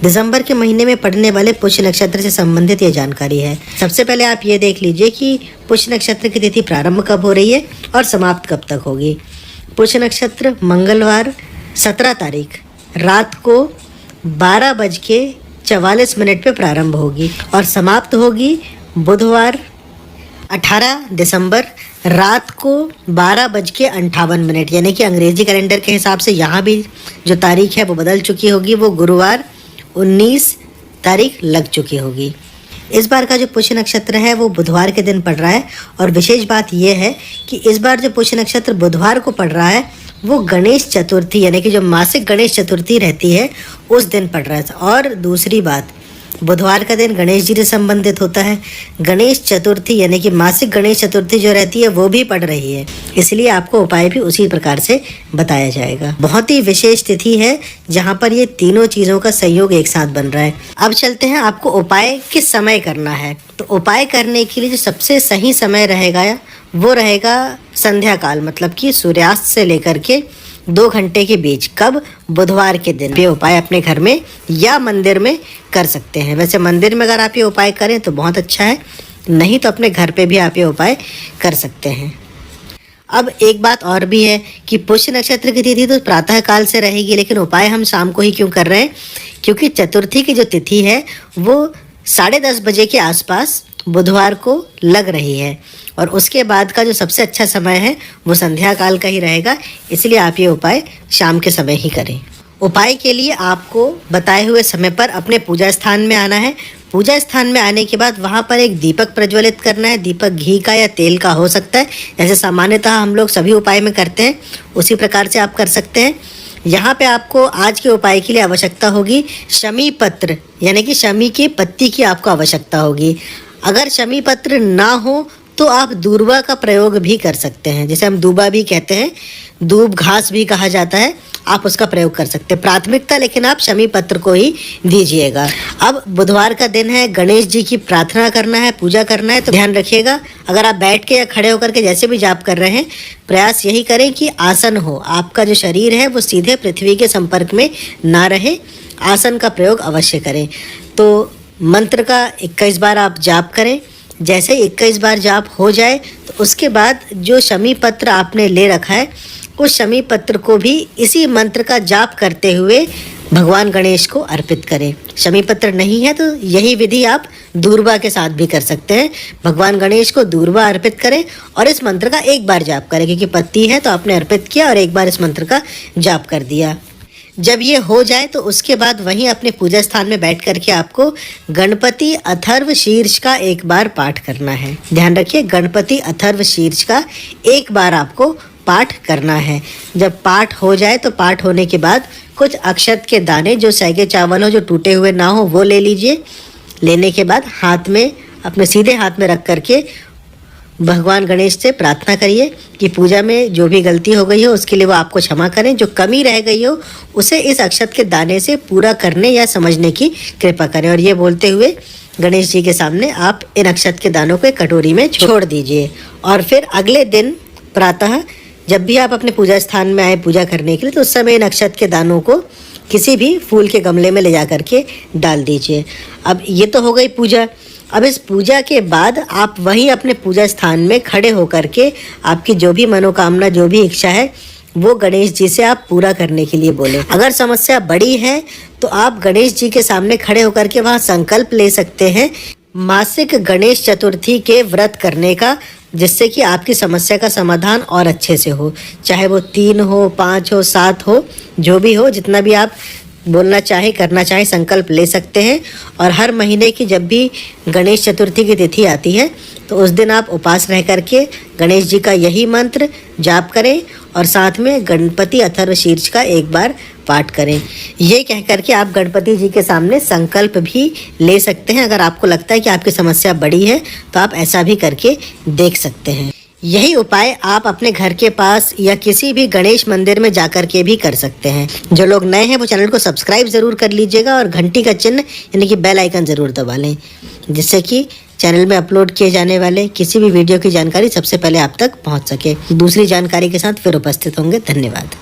दिसंबर के महीने में पड़ने वाले पुष्य नक्षत्र से संबंधित ये जानकारी है। सबसे पहले आप ये देख लीजिए कि पुष्य नक्षत्र की तिथि प्रारंभ कब हो रही है और समाप्त कब तक होगी। पुष्य नक्षत्र मंगलवार 17 तारीख रात को 12:44 पे प्रारंभ होगी और समाप्त होगी बुधवार 18 दिसंबर रात को 12:58, यानी कि अंग्रेजी कैलेंडर के हिसाब से यहाँ भी जो तारीख है वो बदल चुकी होगी, वो गुरुवार 19 तारीख लग चुकी होगी। इस बार का जो पुष्य नक्षत्र है वो बुधवार के दिन पड़ रहा है और विशेष बात यह है कि इस बार जो पुष्य नक्षत्र बुधवार को पड़ रहा है वो गणेश चतुर्थी, यानी कि जो मासिक गणेश चतुर्थी रहती है उस दिन पड़ रहा है। और दूसरी बात, बुधवार का दिन गणेश जी से संबंधित होता है। गणेश चतुर्थी यानी कि मासिक गणेश चतुर्थी जो रहती है वो भी पड़ रही है, इसलिए आपको उपाय भी उसी प्रकार से बताया जाएगा। बहुत ही विशेष तिथि है जहाँ पर ये तीनों चीज़ों का संयोग एक साथ बन रहा है। अब चलते हैं आपको उपाय किस समय करना है। तो उपाय करने के लिए जो सबसे सही समय रहेगा वो रहेगा संध्या काल, मतलब कि सूर्यास्त से लेकर के 2 घंटे के बीच। कब? बुधवार के दिन। ये उपाय अपने घर में या मंदिर में कर सकते हैं। वैसे मंदिर में अगर आप ये उपाय करें तो बहुत अच्छा है, नहीं तो अपने घर पे भी आप ये उपाय कर सकते हैं। अब एक बात और भी है कि पुष्य नक्षत्र की तिथि तो प्रातः काल से रहेगी, लेकिन उपाय हम शाम को ही क्यों कर रहे हैं? क्योंकि चतुर्थी की जो तिथि है वो 10:30 बजे के आसपास बुधवार को लग रही है और उसके बाद का जो सबसे अच्छा समय है वो संध्या काल का ही रहेगा, इसलिए आप ये उपाय शाम के समय ही करें। उपाय के लिए आपको बताए हुए समय पर अपने पूजा स्थान में आना है। पूजा स्थान में आने के बाद वहाँ पर एक दीपक प्रज्वलित करना है। दीपक घी का या तेल का हो सकता है, जैसे सामान्यतः हम लोग सभी उपाय में करते हैं उसी प्रकार से आप कर सकते हैं। यहाँ पे आपको आज के उपाय के लिए आवश्यकता होगी शमी पत्र, यानी कि शमी की पत्ती की आपको आवश्यकता होगी। अगर शमी पत्र ना हो तो आप दूर्वा का प्रयोग भी कर सकते हैं, जिसे हम दूबा भी कहते हैं, दूब घास भी कहा जाता है, आप उसका प्रयोग कर सकते हैं। प्राथमिकता लेकिन आप शमी पत्र को ही दीजिएगा। अब बुधवार का दिन है, गणेश जी की प्रार्थना करना है, पूजा करना है, तो ध्यान रखिएगा अगर आप बैठ के या खड़े होकर के जैसे भी जाप कर रहे हैं, प्रयास यही करें कि आसन हो। आपका जो शरीर है वो सीधे पृथ्वी के संपर्क में ना रहे, आसन का प्रयोग अवश्य करें। तो मंत्र का 21 बार आप जाप करें। जैसे 21 बार जाप हो जाए तो उसके बाद जो शमी पत्र आपने ले रखा है उस शमी पत्र को भी इसी मंत्र का जाप करते हुए भगवान गणेश को अर्पित करें। शमी पत्र नहीं है तो यही विधि आप दूर्वा के साथ भी कर सकते हैं। भगवान गणेश को दूर्वा अर्पित करें और इस मंत्र का एक बार जाप करें, क्योंकि पत्ती है तो आपने अर्पित किया और एक बार इस मंत्र का जाप कर दिया। जब ये हो जाए तो उसके बाद वहीं अपने पूजा स्थान में बैठ करके आपको गणपति अथर्व शीर्ष का एक बार पाठ करना है। ध्यान रखिए, गणपति अथर्व शीर्ष का एक बार आपको पाठ करना है। जब पाठ हो जाए तो पाठ होने के बाद कुछ अक्षत के दाने, जो सैगे चावल हो, जो टूटे हुए ना हो, वो ले लीजिए। लेने के बाद हाथ में, अपने सीधे हाथ में रख करके भगवान गणेश से प्रार्थना करिए कि पूजा में जो भी गलती हो गई हो उसके लिए वो आपको क्षमा करें। जो कमी रह गई हो उसे इस अक्षत के दाने से पूरा करने या समझने की कृपा करें। और ये बोलते हुए गणेश जी के सामने आप इन अक्षत के दानों को एक कटोरी में छोड़ दीजिए। और फिर अगले दिन प्रातः जब भी आप अपने पूजा स्थान में आए पूजा करने के लिए, तो उस समय इन अक्षत के दानों को किसी भी फूल के गमले में ले जा करके डाल दीजिए। अब ये तो हो गई पूजा। अब इस पूजा के बाद आप वहीं अपने पूजा स्थान में खड़े होकर के आपकी जो भी मनोकामना, जो भी इच्छा है, वो गणेश जी से आप पूरा करने के लिए बोले। अगर समस्या बड़ी है तो आप गणेश जी के सामने खड़े होकर के वहाँ संकल्प ले सकते हैं मासिक गणेश चतुर्थी के व्रत करने का, जिससे कि आपकी समस्या का समाधान और अच्छे से हो। चाहे वो 3 हो, 5 हो, 7 हो, जो भी हो, जितना भी आप बोलना चाहे, करना चाहे, संकल्प ले सकते हैं। और हर महीने की जब भी गणेश चतुर्थी की तिथि आती है तो उस दिन आप उपास रह करके गणेश जी का यही मंत्र जाप करें और साथ में गणपति अथर्व शीर्ष का एक बार पाठ करें। ये कह करके आप गणपति जी के सामने संकल्प भी ले सकते हैं। अगर आपको लगता है कि आपकी समस्या बड़ी है तो आप ऐसा भी करके देख सकते हैं। यही उपाय आप अपने घर के पास या किसी भी गणेश मंदिर में जाकर के भी कर सकते हैं। जो लोग नए हैं वो चैनल को सब्सक्राइब ज़रूर कर लीजिएगा और घंटी का चिन्ह यानी कि बेल आइकन ज़रूर दबा लें, जिससे कि चैनल में अपलोड किए जाने वाले किसी भी वीडियो की जानकारी सबसे पहले आप तक पहुंच सके। दूसरी जानकारी के साथ फिर उपस्थित होंगे। धन्यवाद।